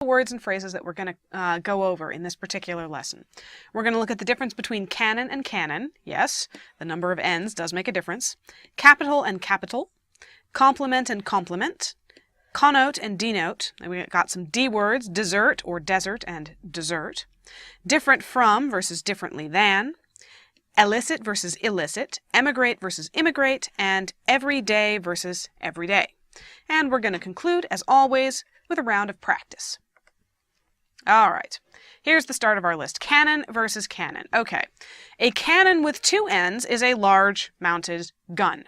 the words and phrases that we're going to go over in this particular lesson. We're going to look at the difference between canon and canon. Yes, the number of N's does make a difference. Capital and capital. Complement and complement. Connote and denote. And we got some D words, desert or desert and desert. Different from versus differently than. Elicit versus illicit. Emigrate versus immigrate. And everyday versus everyday. And we're going to conclude, as always, with a round of practice. All right, here's the start of our list. Cannon versus cannon. Okay, a cannon with 2 N's is a large mounted gun.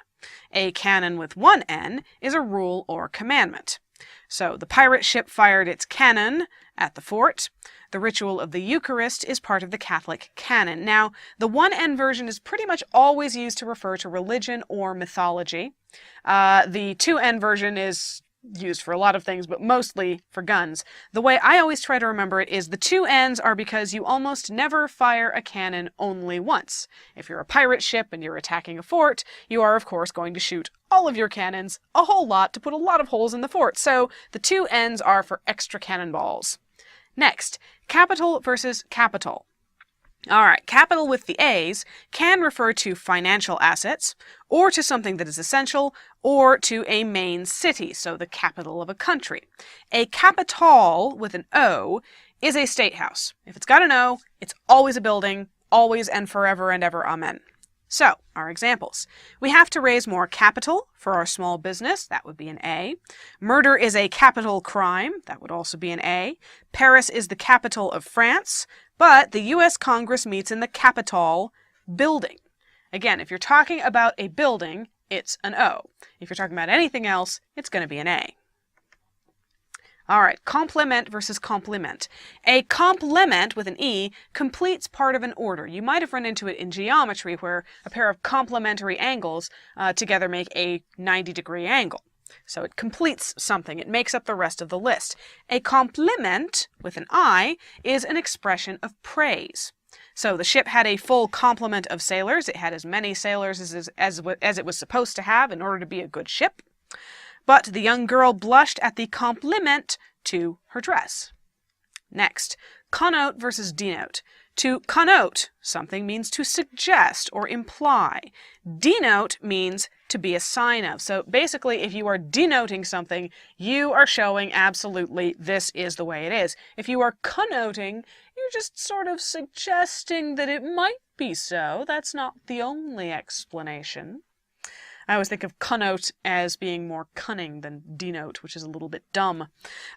A cannon with 1 N is a rule or commandment. So the pirate ship fired its cannon at the fort. The ritual of the Eucharist is part of the Catholic canon. Now, the 1N version is pretty much always used to refer to religion or mythology. The 2N version is used for a lot of things, but mostly for guns. The way I always try to remember it is the 2 N's are because you almost never fire a cannon only once. If you're a pirate ship and you're attacking a fort, you are of course going to shoot all of your cannons, a whole lot, to put a lot of holes in the fort. So the 2 N's are for extra cannonballs. Next, capital versus capital. All right, capital with the A's can refer to financial assets, or to something that is essential, or to a main city, so the capital of a country. A capital with an O is a state house. If it's got an O, it's always a building, always and forever and ever, amen. So, our examples. We have to raise more capital for our small business. That would be an A. Murder is a capital crime. That would also be an A. Paris is the capital of France, but the U.S. Congress meets in the Capitol building. Again, if you're talking about a building, it's an O. If you're talking about anything else, it's going to be an A. All right, complement versus complement. A complement with an E completes part of an order. You might have run into it in geometry where a pair of complementary angles together make a 90-degree angle. So it completes something. It makes up the rest of the list. A compliment with an I is an expression of praise. So the ship had a full complement of sailors. It had as many sailors as it was supposed to have in order to be a good ship. But the young girl blushed at the compliment to her dress. Next, connote versus denote. To connote something means to suggest or imply. Denote means to be a sign of. So basically, if you are denoting something, you are showing absolutely this is the way it is. If you are connoting, you're just sort of suggesting that it might be so. That's not the only explanation. I always think of connote as being more cunning than denote, which is a little bit dumb.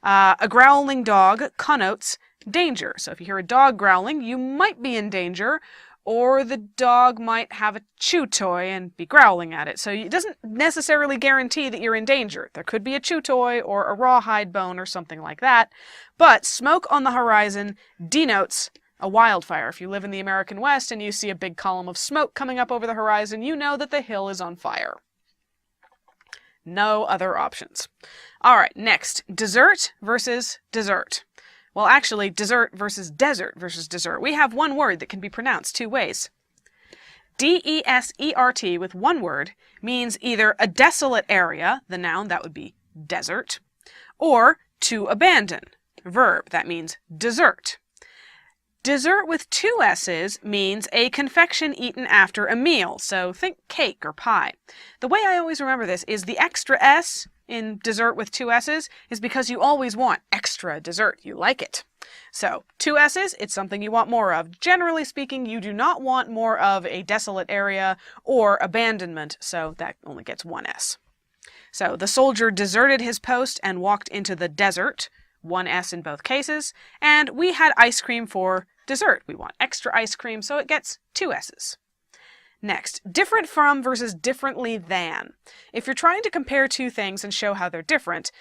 A growling dog connotes danger. So if you hear a dog growling, you might be in danger, or the dog might have a chew toy and be growling at it. So it doesn't necessarily guarantee that you're in danger. There could be a chew toy or a rawhide bone or something like that. But smoke on the horizon denotes a wildfire. If you live in the American West and you see a big column of smoke coming up over the horizon, you know that the hill is on fire. No other options. All right, next, dessert versus dessert. Well, actually, dessert versus desert versus dessert. We have one word that can be pronounced 2 ways. D-E-S-E-R-T with one word means either a desolate area, the noun, that would be desert, or to abandon, verb, that means desert. Dessert with 2 S's means a confection eaten after a meal, so think cake or pie. The way I always remember this is the extra S in dessert with 2 S's is because you always want extra dessert. You like it. So 2 S's, it's something you want more of. Generally speaking, you do not want more of a desolate area or abandonment, so that only gets 1 S. So the soldier deserted his post and walked into the desert, 1 S in both cases, and we had ice cream for dessert. We want extra ice cream, so it gets 2 S's. Next, different from versus differently than. If you're trying to compare 2 things and show how they're different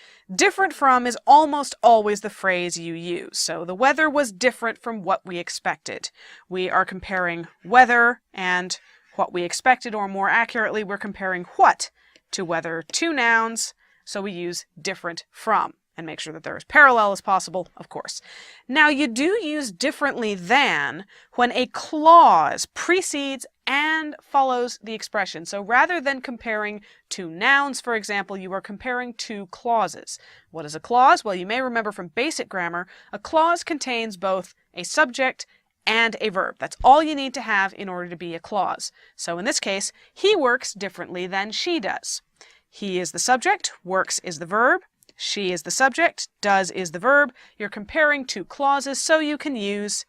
from is almost always the phrase you use. So the weather was different from what we expected. We are comparing weather and what we expected, or more accurately, we're comparing what to whether, 2 nouns, so we use different from. And make sure that they're as parallel as possible, of course. Now, you do use differently than when a clause precedes and follows the expression. So rather than comparing two nouns, for example, you are comparing two clauses. What is a clause? Well, you may remember from basic grammar, a clause contains both a subject and a verb. That's all you need to have in order to be a clause. So in this case, he works differently than she does. He is the subject, works is the verb, she is the subject, does is the verb. You're comparing two clauses, so you can use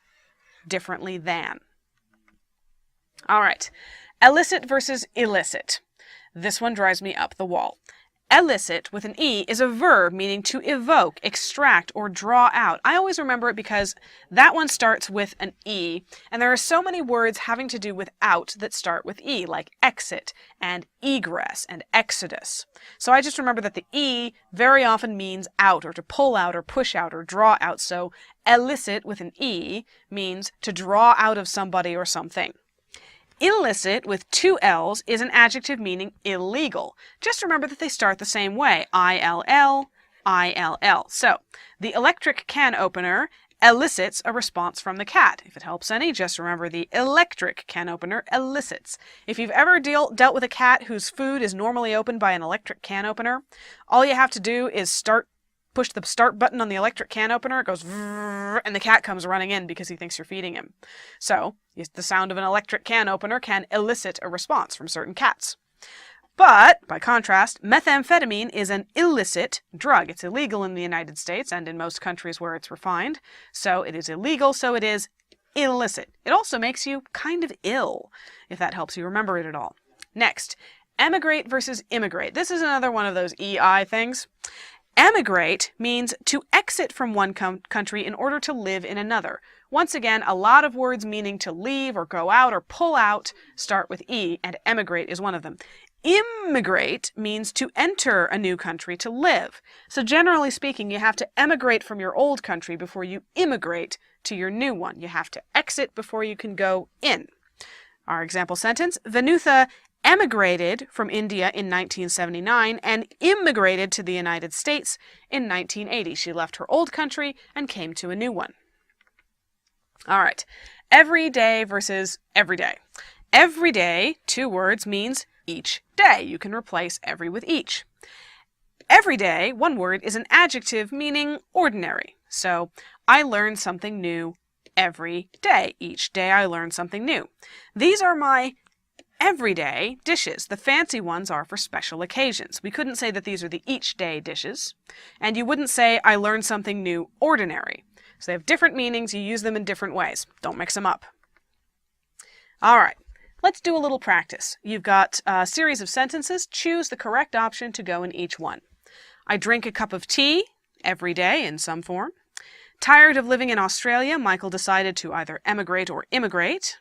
differently than. All right, elicit versus illicit. This one drives me up the wall. Elicit with an E is a verb meaning to evoke, extract, or draw out. I always remember it because that one starts with an E, and there are so many words having to do with out that start with E, like exit and egress and exodus. So I just remember that the E very often means out, or to pull out, or push out, or draw out. So elicit with an E means to draw out of somebody or something. Illicit with two L's is an adjective meaning illegal. Just remember that they start the same way, I-L-L, I-L-L. So, the electric can opener elicits a response from the cat. If it helps any, just remember the electric can opener elicits. If you've ever dealt with a cat whose food is normally opened by an electric can opener, all you have to do is push the start button on the electric can opener, it goes vrrr, and the cat comes running in because he thinks you're feeding him. So, the sound of an electric can opener can elicit a response from certain cats. But, by contrast, methamphetamine is an illicit drug. It's illegal in the United States and in most countries where it's refined. So it is illegal, so it is illicit. It also makes you kind of ill, if that helps you remember it at all. Next, emigrate versus immigrate. This is another one of those EI things. Emigrate means to exit from one country in order to live in another. Once again, a lot of words meaning to leave or go out or pull out start with E, and emigrate is one of them. Immigrate means to enter a new country to live. So generally speaking, you have to emigrate from your old country before you immigrate to your new one. You have to exit before you can go in. Our example sentence, Vanutha emigrated from India in 1979 and immigrated to the United States in 1980. She left her old country and came to a new one. All right, everyday versus everyday. Everyday, two words, means each day. You can replace every with each. Everyday, one word, is an adjective meaning ordinary. So, I learn something new every day. Each day I learn something new. These are my everyday dishes. The fancy ones are for special occasions. We couldn't say that these are the each day dishes. And you wouldn't say, I learned something new ordinary. So they have different meanings. You use them in different ways. Don't mix them up. All right. Let's do a little practice. You've got a series of sentences. Choose the correct option to go in each one. I drink a cup of tea every day in some form. Tired of living in Australia, Michael decided to either emigrate or immigrate.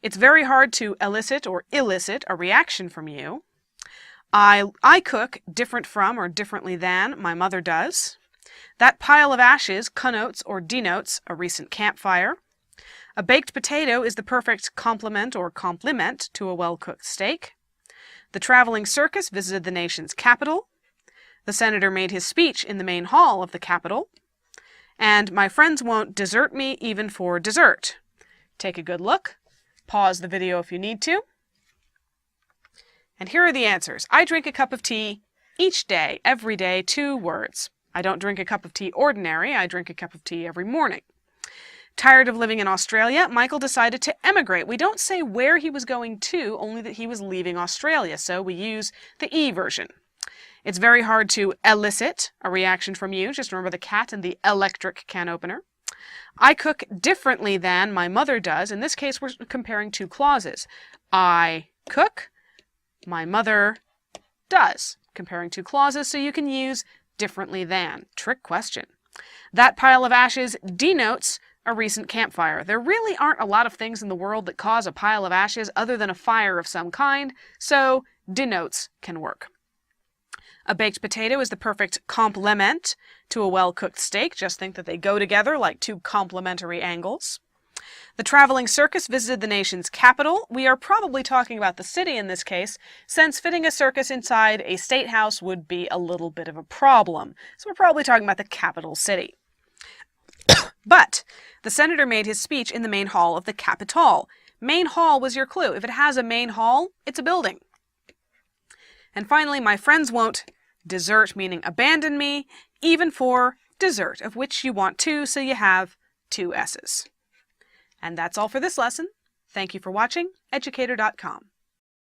It's very hard to elicit or illicit a reaction from you. I cook different from or differently than my mother does. That pile of ashes connotes or denotes a recent campfire. A baked potato is the perfect complement or compliment to a well-cooked steak. The traveling circus visited the nation's capital. The senator made his speech in the main hall of the Capitol. And my friends won't desert me even for dessert. Take a good look. Pause the video if you need to. And here are the answers. I drink a cup of tea each day, every day, 2 words. I don't drink a cup of tea ordinary. I drink a cup of tea every morning. Tired of living in Australia, Michael decided to emigrate. We don't say where he was going to, only that he was leaving Australia, so we use the E version. It's very hard to elicit a reaction from you. Just remember the cat and the electric can opener. I cook differently than my mother does. In this case, we're comparing 2 clauses. I cook, my mother does. Comparing 2 clauses, so you can use differently than. Trick question. That pile of ashes denotes a recent campfire. There really aren't a lot of things in the world that cause a pile of ashes other than a fire of some kind, so denotes can work. A baked potato is the perfect complement to a well-cooked steak. Just think that they go together like 2 complementary angles. The traveling circus visited the nation's capital. We are probably talking about the city in this case, since fitting a circus inside a state house would be a little bit of a problem. So we're probably talking about the capital city. But the senator made his speech in the main hall of the Capitol. Main hall was your clue. If it has a main hall, it's a building. And finally, my friends won't desert, meaning abandon me, even for dessert, of which you want two, so you have two S's. And that's all for this lesson. Thank you for watching Educator.com.